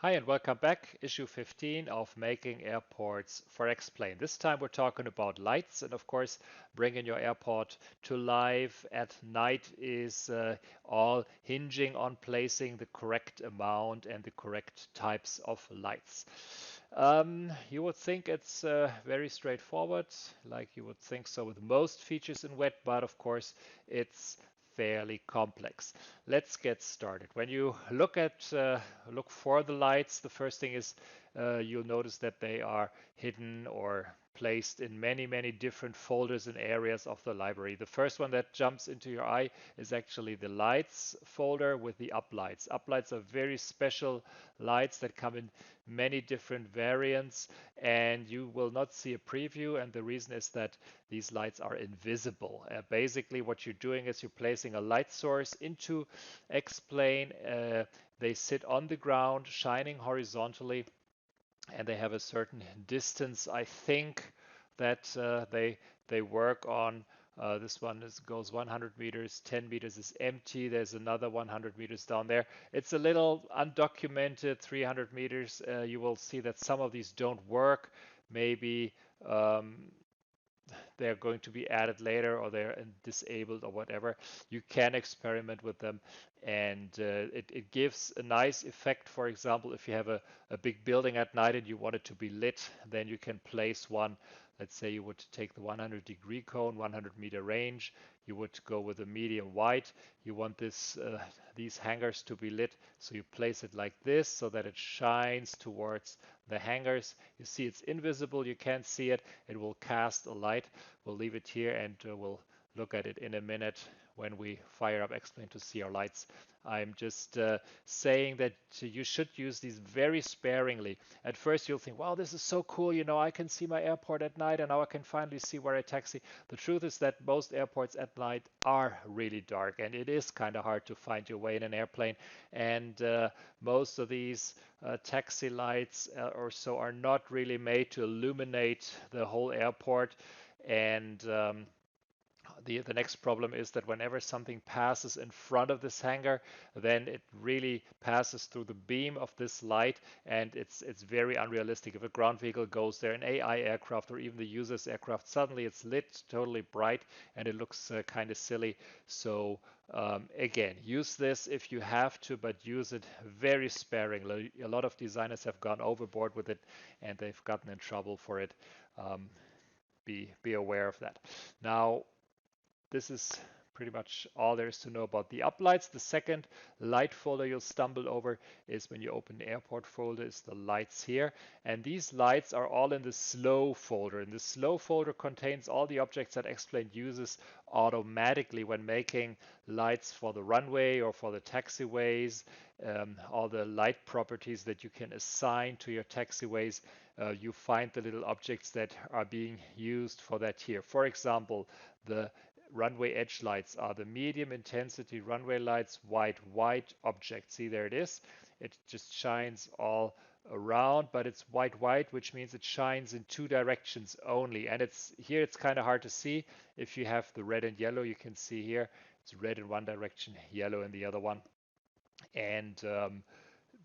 Hi and welcome back, issue 15 of Making Airports for X-Plane. This time we're talking about lights, and of course, bringing your airport to life at night is all hinging on placing the correct amount and the correct types of lights. You would think it's very straightforward, like you would think so with most features in wet, but of course, it's fairly complex. Let's get started. When you look for the lights, the first thing is you'll notice that they are hidden or placed in many different folders and areas of the library. The first one that jumps into your eye is actually the lights folder with the uplights. Uplights are very special lights that come in many different variants, and you will not see a preview, and the reason is that these lights are invisible. Basically what you're doing is you're placing a light source into X-Plane. They sit on the ground shining horizontally, and they have a certain distance. I think that they work on. This one goes 100 meters, 10 meters is empty. There's another 100 meters down there. It's a little undocumented, 300 meters. You will see that some of these don't work. Maybe um, they're going to be added later, or they're disabled or whatever. You can experiment with them, and it gives a nice effect. For example, if you have a big building at night and you want it to be lit, then you can place one. Let's say you would take the 100-degree cone, 100-meter range. You would go with a medium white. You want these hangers to be lit, so you place it like this so that it shines towards the hangers. You see it's invisible, you can't see it. It will cast a light. We'll leave it here, and we'll look at it in a minute when we fire up X-Plane to see our lights. I'm just saying that you should use these very sparingly. At first you'll think, wow, this is so cool, I can see my airport at night and now I can finally see where I taxi. The truth is that most airports at night are really dark, and it is kind of hard to find your way in an airplane. And most of these taxi lights or so are not really made to illuminate the whole airport. And the next problem is that whenever something passes in front of this hangar, then it really passes through the beam of this light, and it's very unrealistic. If a ground vehicle goes there, an AI aircraft or even the user's aircraft, suddenly it's lit totally bright, and it looks kind of silly. So again, use this if you have to, but use it very sparingly. A lot of designers have gone overboard with it, and they've gotten in trouble for it. Um, be aware of that. Now, this is pretty much all there is to know about the uplights. The second light folder you'll stumble over is when you open the airport folder, is the lights here. And these lights are all in the slow folder. And the slow folder contains all the objects that X-Plane uses automatically when making lights for the runway or for the taxiways, all the light properties that you can assign to your taxiways. You find the little objects that are being used for that here. For example, the runway edge lights are the medium intensity runway lights, white object. See, there it is. It just shines all around, but it's white, which means it shines in two directions only. And it's kind of hard to see. If you have the red and yellow, you can see here it's red in one direction, yellow in the other one. And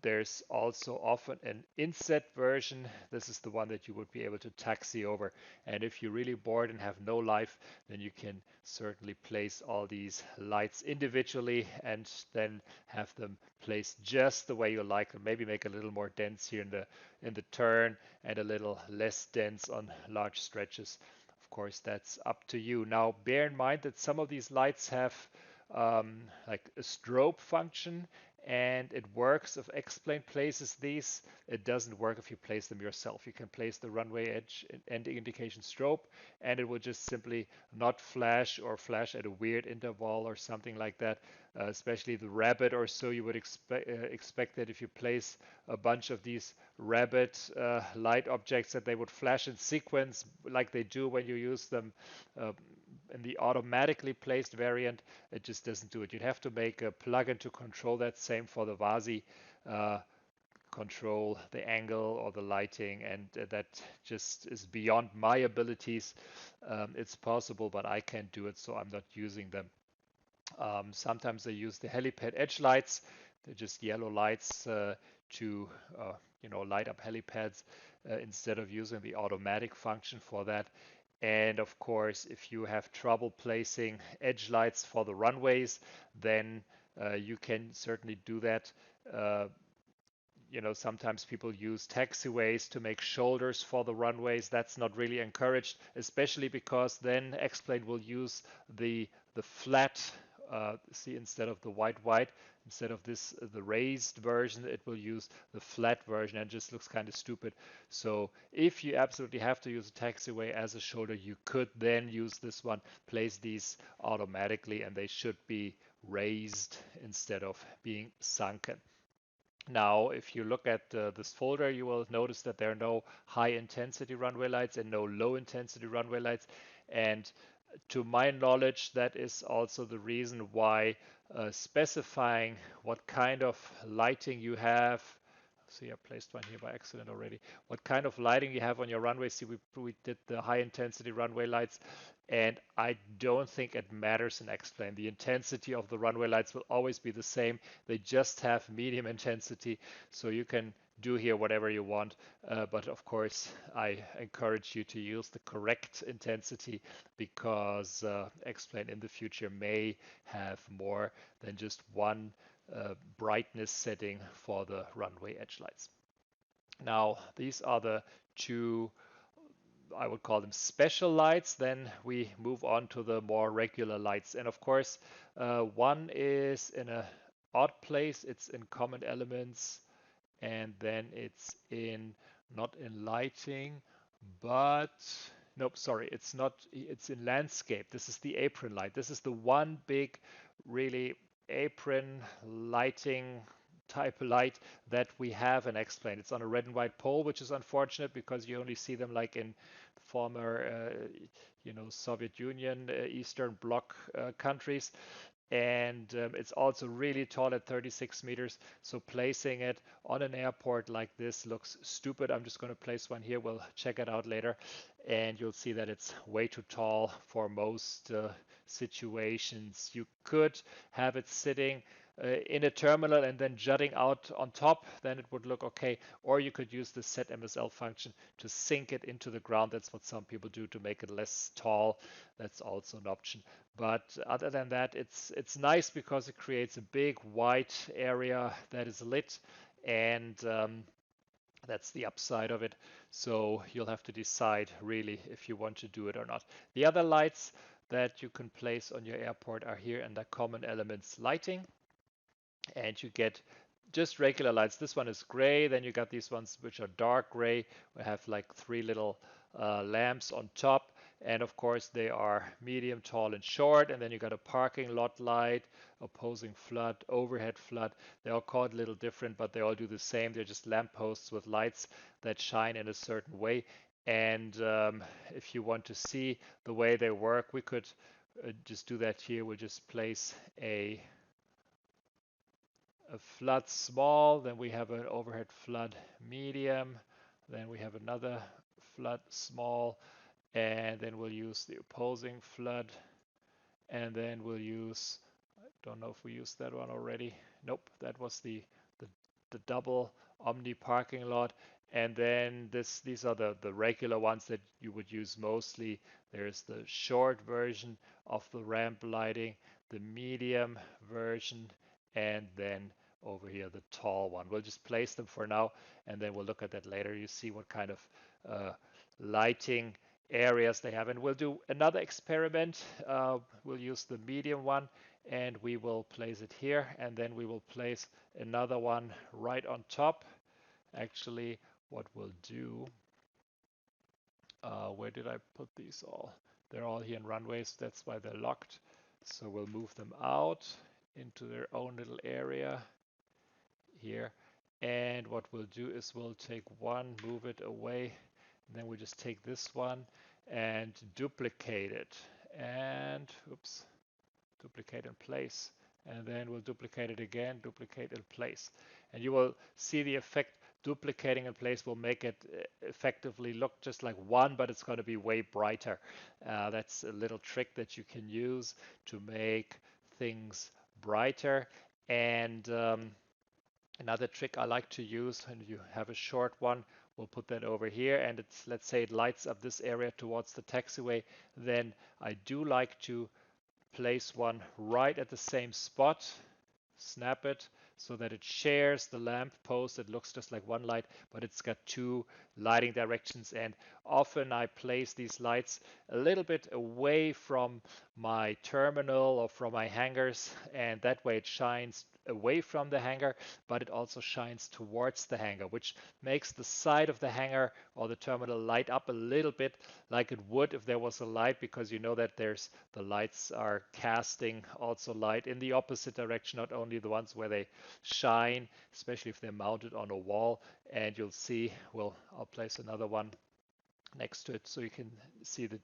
there's also often an inset version. This is the one that you would be able to taxi over. And if you're really bored and have no life, then you can certainly place all these lights individually and then have them placed just the way you like them. Maybe make a little more dense here in the turn and a little less dense on large stretches. Of course, that's up to you. Now, bear in mind that some of these lights have like a strobe function, and it works if X-Plane places these. It doesn't work if you place them yourself. You can place the runway edge and indication strobe, and it will just simply not flash or flash at a weird interval or something like that. Especially the rabbit or so, you would expect that if you place a bunch of these rabbit light objects, that they would flash in sequence like they do when you use them uh, in the automatically placed variant. It just doesn't do it. You'd have to make a plugin to control that. Same for the VASI, uh, control the angle or the lighting, and that just is beyond my abilities. It's possible, but I can't do it, so I'm not using them. Sometimes I use the helipad edge lights. They're just yellow lights. to light up helipads instead of using the automatic function for that. And of course, if you have trouble placing edge lights for the runways, then you can certainly do that. Uh, Sometimes people use taxiways to make shoulders for the runways. That's not really encouraged, especially because then X-Plane will use the flat, see, instead of the white, instead of this, the raised version, it will use the flat version and just looks kind of stupid. So if you absolutely have to use a taxiway as a shoulder, you could then use this one, place these automatically, and they should be raised instead of being sunken. Now, if you look at this folder, you will notice that there are no high intensity runway lights and no low intensity runway lights. And to my knowledge, that is also the reason why specifying what kind of lighting you have. See, I placed one here by accident already. What kind of lighting you have on your runway. See, we did the high intensity runway lights, and I don't think it matters in X-Plane. The intensity of the runway lights will always be the same. They just have medium intensity, so you can do here whatever you want. But of course, I encourage you to use the correct intensity because X-Plane in the future may have more than just one brightness setting for the runway edge lights. Now, these are the two, I would call them special lights. Then we move on to the more regular lights. And of course, one is in a odd place. It's in common elements, and then it's in not in lighting, but nope, sorry, it's not. It's in landscape. This is the apron light. This is the one big, really apron lighting type light that we have in X-Plane. It's on a red and white pole, which is unfortunate because you only see them like in former, Soviet Union, Eastern Bloc countries. And it's also really tall at 36 meters. So placing it on an airport like this looks stupid. I'm just going to place one here. We'll check it out later. And you'll see that it's way too tall for most situations. You could have it sitting in a terminal and then jutting out on top, then it would look okay. Or you could use the set MSL function to sink it into the ground. That's what some people do to make it less tall. That's also an option. But other than that, it's nice because it creates a big white area that is lit, and that's the upside of it. So you'll have to decide really if you want to do it or not. The other lights that you can place on your airport are here in the common elements lighting, and you get just regular lights. This one is gray. Then you got these ones which are dark gray. We have like three little lamps on top. And of course, they are medium, tall, and short. And then you got a parking lot light, opposing flood, overhead flood. They're all called a little different, but they all do the same. They're just lampposts with lights that shine in a certain way. And if you want to see the way they work, we could just do that here. We'll just place a flood small, then we have an overhead flood medium, then we have another flood small, and then we'll use the opposing flood, and then we'll use, I don't know if we used that one already. Nope, that was the, the double omni parking lot. And then these are the regular ones that you would use mostly. There's the short version of the ramp lighting, the medium version, and then over here the tall one. We'll just place them for now, and then we'll look at that later. You see what kind of lighting areas they have. And we'll do another experiment. We'll use the medium one, and we will place it here, and then we will place another one right on top. Actually, what we'll do, where did I put these all? They're all here in runways, that's why they're locked. So we'll move them out into their own little area here. And what we'll do is we'll take one, move it away, and then we'll just take this one and duplicate it. And, oops, duplicate in place. And then we'll duplicate it again, duplicate in place. And you will see the effect. Duplicating in place will make it effectively look just like one, but it's going to be way brighter. That's a little trick that you can use to make things brighter. And Another trick I like to use when you have a short one, we'll put that over here, and it's, let's say it lights up this area towards the taxiway, then I do like to place one right at the same spot, snap it so that it shares the lamp post. It looks just like one light, but it's got two lighting directions. And often I place these lights a little bit away from my terminal or from my hangars, and that way it shines away from the hangar, but it also shines towards the hangar, which makes the side of the hangar or the terminal light up a little bit like it would if there was a light, because you know that there's the lights are casting also light in the opposite direction, not only the ones where they shine, especially if they're mounted on a wall. And you'll see, well, I'll place another one next to it so you can see the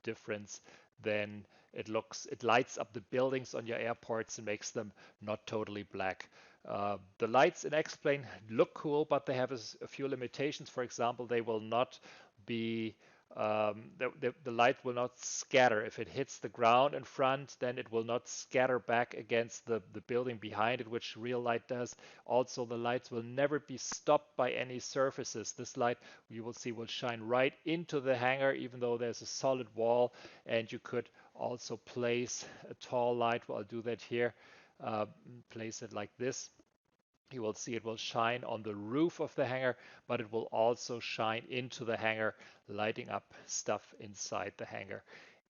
difference. Then it lights up the buildings on your airports and makes them not totally black. The lights in X-Plane look cool, but they have a few limitations. For example, they will not be the light will not scatter. If it hits the ground in front, then it will not scatter back against the building behind it, which real light does. Also, the lights will never be stopped by any surfaces. This light, you will see, will shine right into the hangar, even though there's a solid wall. And you could also place a tall light. Well, I'll do that here. Uh, Place it like this. You will see it will shine on the roof of the hangar, but it will also shine into the hangar, lighting up stuff inside the hangar.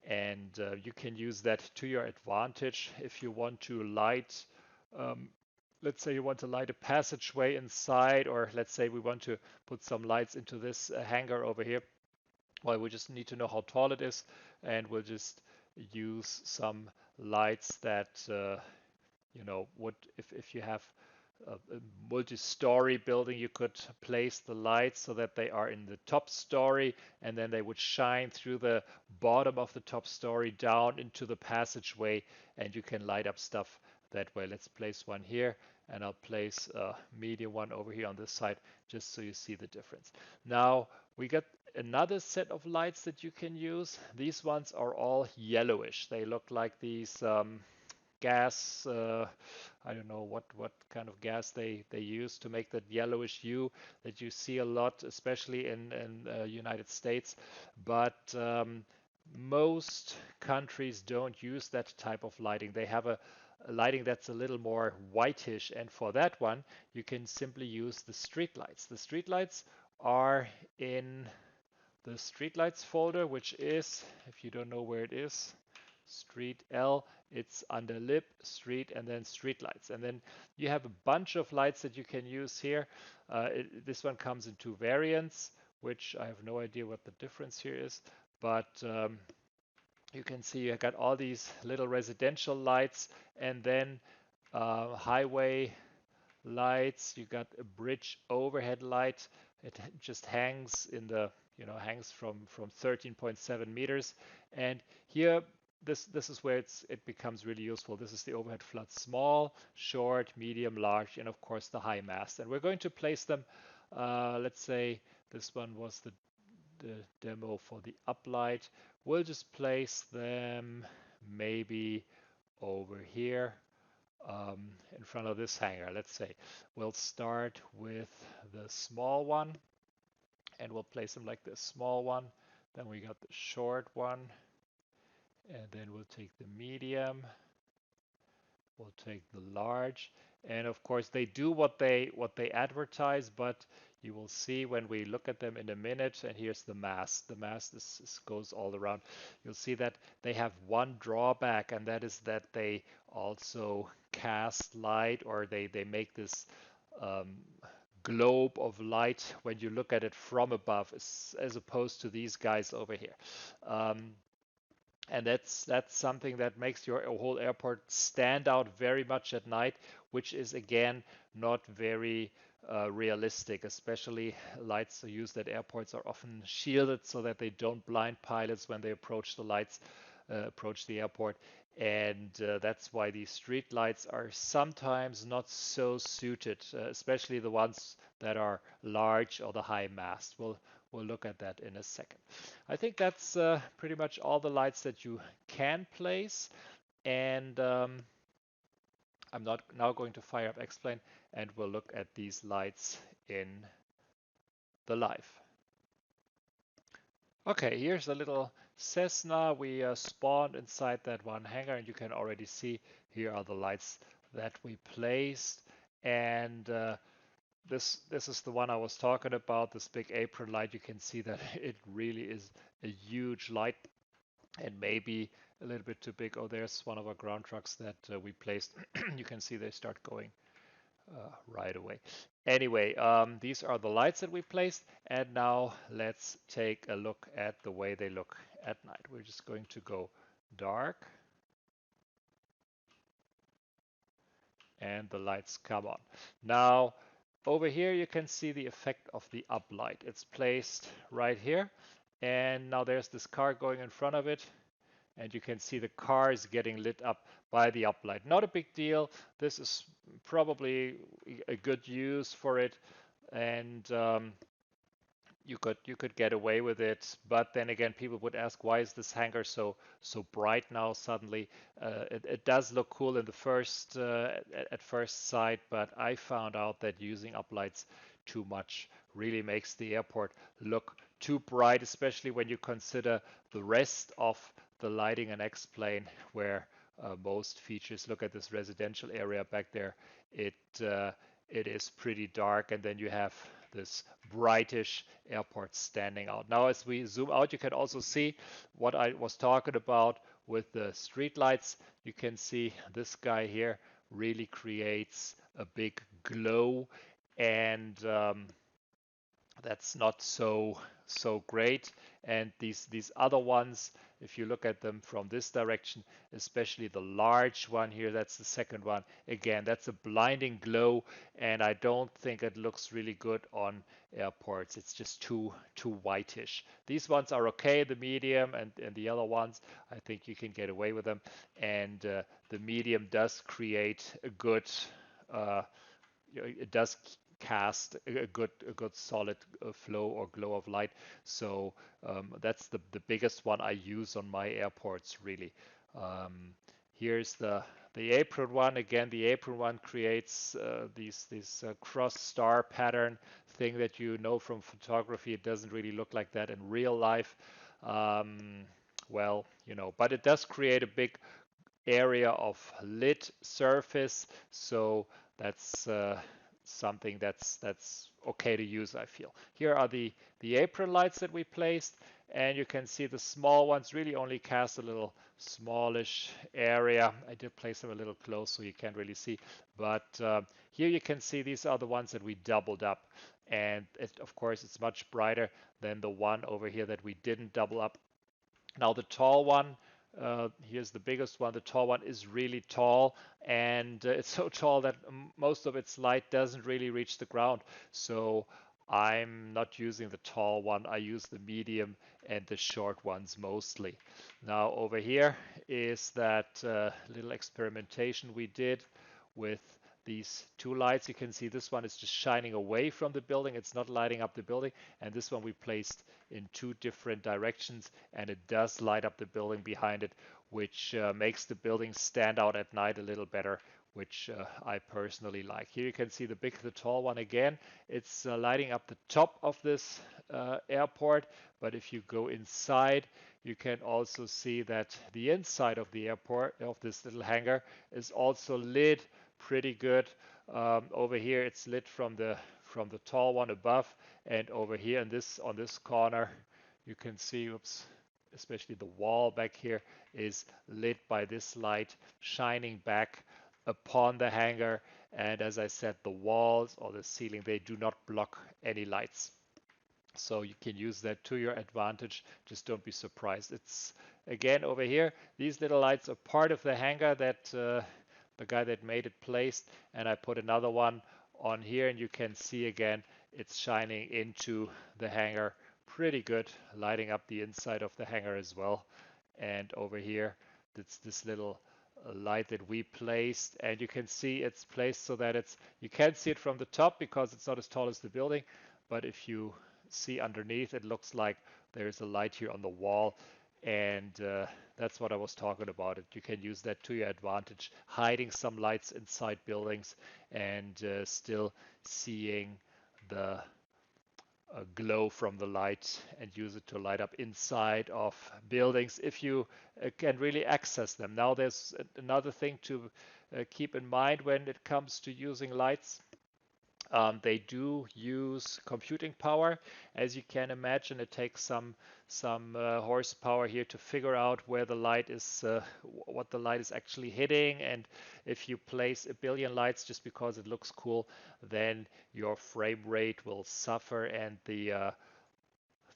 And you can use that to your advantage if you want to light, um, let's say you want to light a passageway inside, or let's say we want to put some lights into this hangar over here. Well, we just need to know how tall it is, and we'll just use some lights that would, if you have a multi-story building, you could place the lights so that they are in the top story, and then they would shine through the bottom of the top story down into the passageway, and you can light up stuff that way. Let's place one here, and I'll place a medium one over here on this side, just so you see the difference. Now we got another set of lights that you can use. These ones are all yellowish. They look like these gas. I don't know what kind of gas they use to make that yellowish hue that you see a lot, especially in United States. But most countries don't use that type of lighting. They have a lighting that's a little more whitish, and for that one, you can simply use the street lights. The street lights are in the streetlights folder, which is, if you don't know where it is, street L, it's under lib, street, and then streetlights. And then you have a bunch of lights that you can use here. This one comes in two variants, which I have no idea what the difference here is, but you can see you got all these little residential lights, and then highway lights. You got a bridge overhead light. It just hangs in the, hangs from 13.7 meters. And here, this is where it becomes really useful. This is the overhead flood: small, short, medium, large, and of course the high mast. And we're going to place them. Let's say this one was the demo for the uplight. We'll just place them maybe over here, in front of this hangar. Let's say we'll start with the small one, and we'll place them like this: small one, then we got the short one, and then we'll take the medium, we'll take the large. And of course they do what they advertise, but you will see when we look at them in a minute. And here's the mast. The mast goes all around. You'll see that they have one drawback, and that is that they also cast light, or they make this um, globe of light when you look at it from above, as opposed to these guys over here. Um, and that's something that makes your whole airport stand out very much at night, which is again not very realistic. Especially lights used at airports are often shielded so that they don't blind pilots when they approach the lights, approach the airport. And that's why these street lights are sometimes not so suited, especially the ones that are large or the high mast. We'll look at that in a second. I think that's pretty much all the lights that you can place. And I'm not now going to fire up X-Plane and we'll look at these lights in the live. Okay, here's a little Cessna. We spawned inside that one hangar, and you can already see here are the lights that we placed. And this is the one I was talking about, this big apron light. You can see that it really is a huge light and maybe a little bit too big. Oh, there's one of our ground trucks that we placed. You can see they start going right away. Anyway, these are the lights that we placed, and now let's take a look at the way they look at night. We're just going to go dark, and the lights come on. Now, over here you can see the effect of the uplight. It's placed right here, and now there's this car going in front of it, and you can see the car is getting lit up by the uplight. Not a big deal. This is probably a good use for it, and you could get away with it. But then again, people would ask, why is this hangar so bright now suddenly? It does look cool in the first at first sight, but I found out that using uplights too much really makes the airport look too bright, especially when you consider the rest of the lighting and X-Plane, where most features. Look at this residential area back there. It it is pretty dark, and then you have this brightish airport standing out. Now, as we zoom out, you can also see what I was talking about with the street lights. You can see this guy here really creates a big glow, and that's not so great. And these other ones, if you look at them from this direction, especially the large one here, that's the second one, again, that's a blinding glow, and I don't think it looks really good on airports. It's just too whitish. These ones are okay, the medium, and the other ones, I think you can get away with them. And the medium does create a good it does cast a good solid flow or glow of light. So that's the biggest one I use on my airports really. Here's the apron one. Again, the apron one creates these cross star pattern thing that you know from photography. It doesn't really look like that in real life. Um, well, but it does create a big area of lit surface, so that's something that's okay to use, I feel. Here are the apron lights that we placed, and you can see the small ones really only cast a little smallish area. I did place them a little close so you can't really see, but here you can see these are the ones that we doubled up, and of course it's much brighter than the one over here that we didn't double up. Now the tall one, here's the biggest one. The tall one is really tall, and it's so tall that most of its light doesn't really reach the ground. So I'm not using the tall one. I use the medium and the short ones mostly. Now over here is that little experimentation we did with these two lights. You can see this one is just shining away from the building. It's not lighting up the building. And this one we placed in two different directions, and it does light up the building behind it, which makes the building stand out at night a little better, which I personally like. Here you can see the tall one again. It's lighting up the top of this airport, but if you go inside, you can also see that the inside of the airport, of this little hangar, is also lit pretty good. Over here it's lit from the tall one above, and over here on this corner you can see, oops, especially the wall back here is lit by this light shining back upon the hangar. And as I said, the walls or the ceiling, they do not block any lights, so you can use that to your advantage. Just don't be surprised. It's again over here, these little lights are part of the hangar that the guy that made it placed, and I put another one on here, and you can see again it's shining into the hangar pretty good, lighting up the inside of the hangar as well. And over here it's this little light that we placed, and you can see it's placed so that you can't see it from the top because it's not as tall as the building, but if you see underneath, it looks like there's a light here on the wall. And that's what I was talking about. You can use that to your advantage, hiding some lights inside buildings and still seeing the glow from the light and use it to light up inside of buildings if you can really access them. Now, there's another thing to keep in mind when it comes to using lights. They do use computing power. As you can imagine, it takes some horsepower here to figure out where the light is, what the light is actually hitting. And if you place a billion lights just because it looks cool, then your frame rate will suffer, and the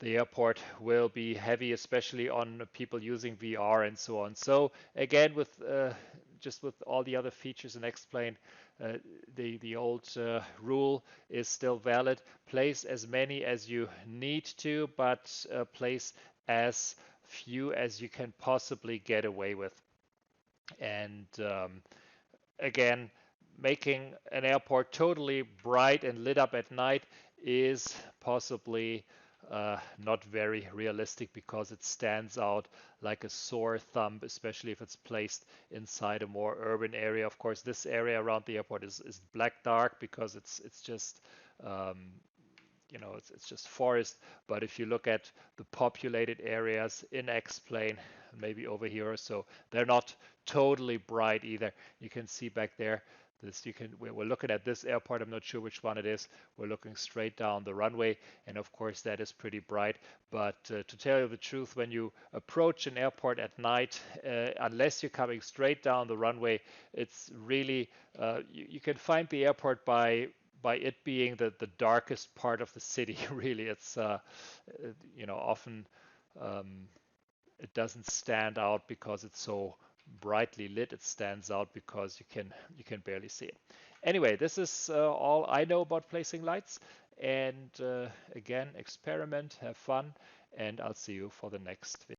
airport will be heavy, especially on people using VR and so on. So again, with just with all the other features in X-Plane, the old rule is still valid. Place as many as you need to, but place as few as you can possibly get away with. And again, making an airport totally bright and lit up at night is possibly not very realistic because it stands out like a sore thumb, especially if it's placed inside a more urban area. Of course, this area around the airport is black dark because it's just um, it's just forest. But if you look at the populated areas in X-Plane, maybe over here or so, they're not totally bright either. You can see back there. We're looking at this airport. I'm not sure which one it is. We're looking straight down the runway, and of course that is pretty bright. But to tell you the truth, when you approach an airport at night, unless you're coming straight down the runway, it's really you can find the airport by it being the darkest part of the city. Really, it's often um, it doesn't stand out because it's so brightly lit. It stands out because you can barely see it. Anyway, this is all I know about placing lights. And again, experiment, have fun, and I'll see you for the next video.